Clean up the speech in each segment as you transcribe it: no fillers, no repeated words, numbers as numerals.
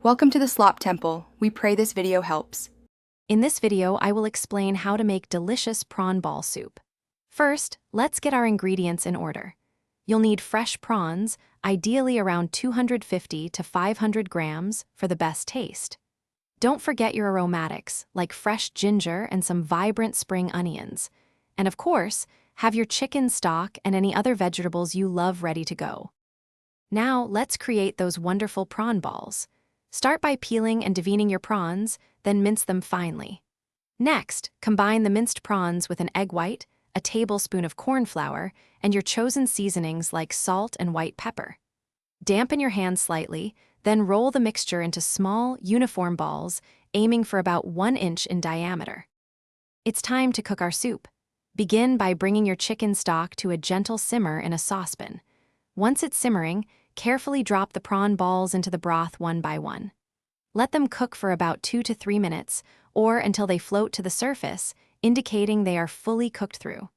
Welcome to the Slop Temple. We pray this video helps. In this video, I will explain how to make delicious prawn ball soup. First, let's get our ingredients in order. You'll need fresh prawns, ideally around 250 to 500 grams for the best taste. Don't forget your aromatics, like fresh ginger and some vibrant spring onions. And of course, have your chicken stock and any other vegetables you love ready to go. Now, let's create those wonderful prawn balls. Start by peeling and deveining your prawns, then mince them finely. Next, combine the minced prawns with an egg white, a tablespoon of corn flour, and your chosen seasonings like salt and white pepper. Dampen your hands slightly, then roll the mixture into small, uniform balls, aiming for about 1 inch in diameter. It's time to cook our soup. Begin by bringing your chicken stock to a gentle simmer in a saucepan. Once it's simmering, carefully drop the prawn balls into the broth one by one. Let them cook for about 2 to 3 minutes, or until they float to the surface, indicating they are fully cooked through.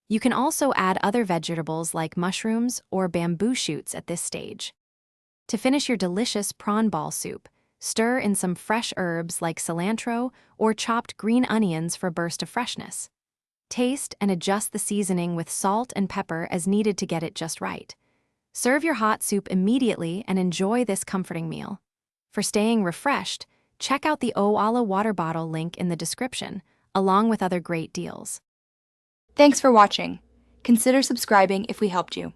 You can also add other vegetables like mushrooms or bamboo shoots at this stage. To finish your delicious prawn ball soup, stir in some fresh herbs like cilantro or chopped green onions for a burst of freshness. Taste and adjust the seasoning with salt and pepper as needed to get it just right. Serve your hot soup immediately and enjoy this comforting meal. For staying refreshed, check out the Owala water bottle link in the description, along with other great deals. Thanks for watching. Consider subscribing if we helped you.